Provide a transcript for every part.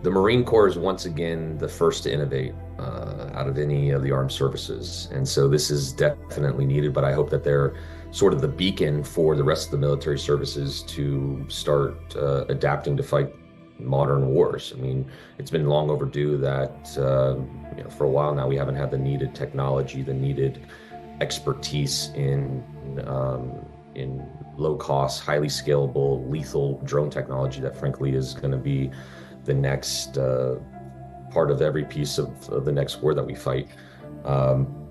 The Marine Corps is once again the first to innovate out of any of the armed services. And so this is definitely needed, but I hope that they're sort of the beacon for the rest of the military services to start adapting to fight modern wars. I mean, it's been long overdue that for a while now we haven't had the needed technology, the needed expertise in low cost, highly scalable, lethal drone technology that frankly is going to be the next part of every piece of the next war that we fight.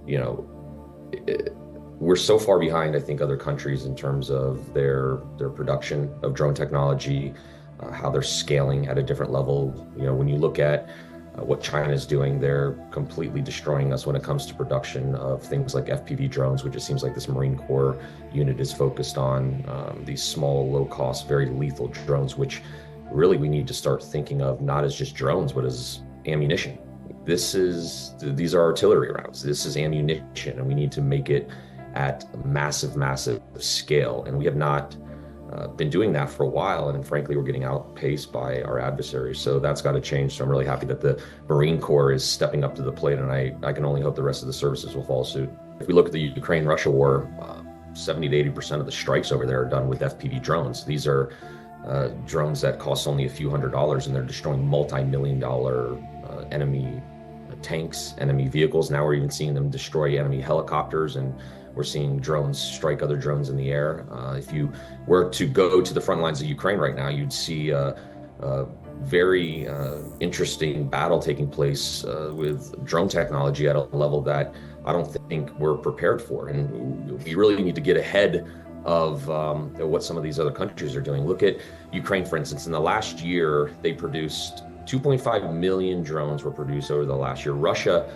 You know, we're so far behind, I think, other countries in terms of their production of drone technology, how they're scaling at a different level. You know, when you look at what China is doing, they're completely destroying us when it comes to production of things like FPV drones, which it seems like this Marine Corps unit is focused on, these small, low-cost, very lethal drones, which really we need to start thinking of not as just drones, but as ammunition. These are artillery rounds. This is ammunition, and we need to make it at massive, massive scale. And we have not been doing that for a while, and frankly, we're getting outpaced by our adversaries. So that's got to change. So I'm really happy that the Marine Corps is stepping up to the plate, and I can only hope the rest of the services will follow suit. If we look at the Ukraine-Russia war, 70 to 80% of the strikes over there are done with FPV drones. These are drones that cost only a few $100s, and they're destroying multi-million-dollar enemy tanks, enemy vehicles. Now we're even seeing them destroy enemy helicopters, and we're seeing drones strike other drones in the air. If you were to go to the front lines of Ukraine right now, you'd see a very interesting battle taking place with drone technology at a level that I don't think we're prepared for. And we really need to get ahead of what some of these other countries are doing. Look at Ukraine, for instance. In the last year, they produced 2.5 million drones were produced over the last year. Russia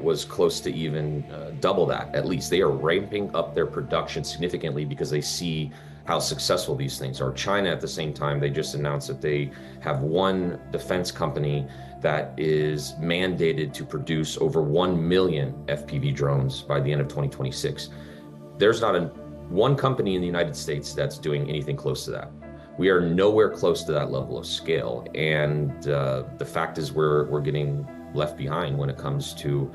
was close to even double that, at least. They are ramping up their production significantly because they see how successful these things are. China, at the same time, they just announced that they have one defense company that is mandated to produce over 1 million FPV drones by the end of 2026. There's not one company in the United States that's doing anything close to that. We are nowhere close to that level of scale. And the fact is we're getting left behind when it comes to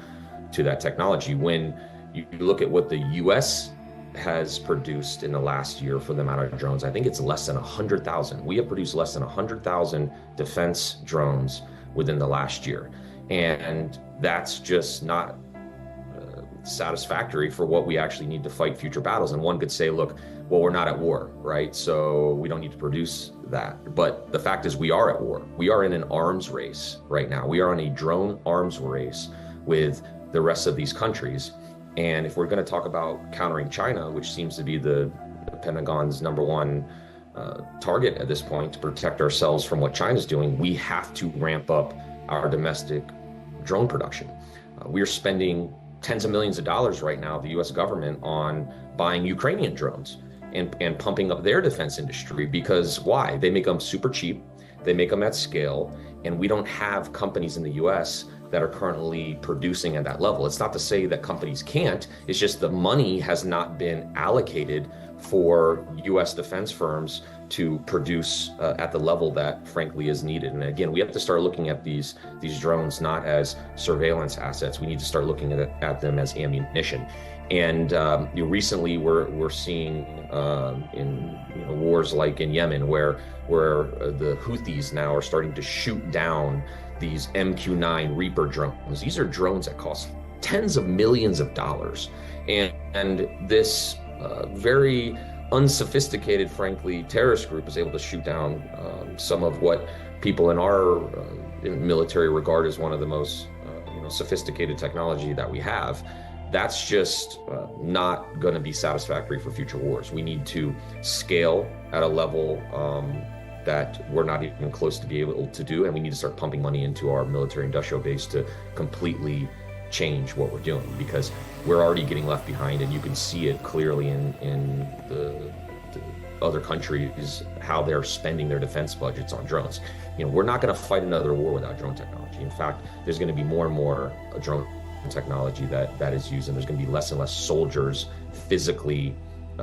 that technology. When you look at what the US has produced in the last year for the amount of drones, I think it's less than 100,000. We have produced less than 100,000 defense drones within the last year. And that's just not satisfactory for what we actually need to fight future battles. And one could say, look, well, we're not at war, right? So we don't need to produce that. But the fact is we are at war. We are in an arms race right now. We are on a drone arms race with the rest of these countries. And if we're going to talk about countering China, which seems to be the Pentagon's number one target at this point to protect ourselves from what China's doing, we have to ramp up our domestic drone production. We're spending tens of millions of dollars right now, the US government, on buying Ukrainian drones and pumping up their defense industry. Because why? They make them super cheap, they make them at scale, and we don't have companies in the US that are currently producing at that level. It's not to say that companies can't, it's just the money has not been allocated for US defense firms to produce at the level that frankly is needed. And again, we have to start looking at these drones not as surveillance assets. We need to start looking at them as ammunition. And recently we're seeing in wars like in Yemen where the Houthis now are starting to shoot down these MQ-9 Reaper drones. These are drones that cost tens of millions of dollars. And this very unsophisticated, frankly, terrorist group is able to shoot down some of what people in our military regard as one of the most sophisticated technology that we have. That's just not going to be satisfactory for future wars. We need to scale at a level that we're not even close to be able to do, and we need to start pumping money into our military industrial base to completely change what we're doing, because we're already getting left behind, and you can see it clearly in the other countries, how they're spending their defense budgets on drones. We're not going to fight another war without drone technology. In fact, there's going to be more and more drone technology that is used, and there's going to be less and less soldiers physically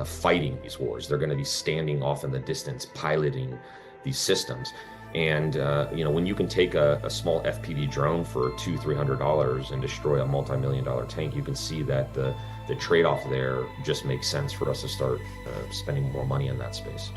fighting these wars. They're going to be standing off in the distance, piloting these systems. And when you can take a small FPV drone for $200-300 and destroy a multi-million-dollar tank, you can see that the trade-off there just makes sense for us to start spending more money in that space.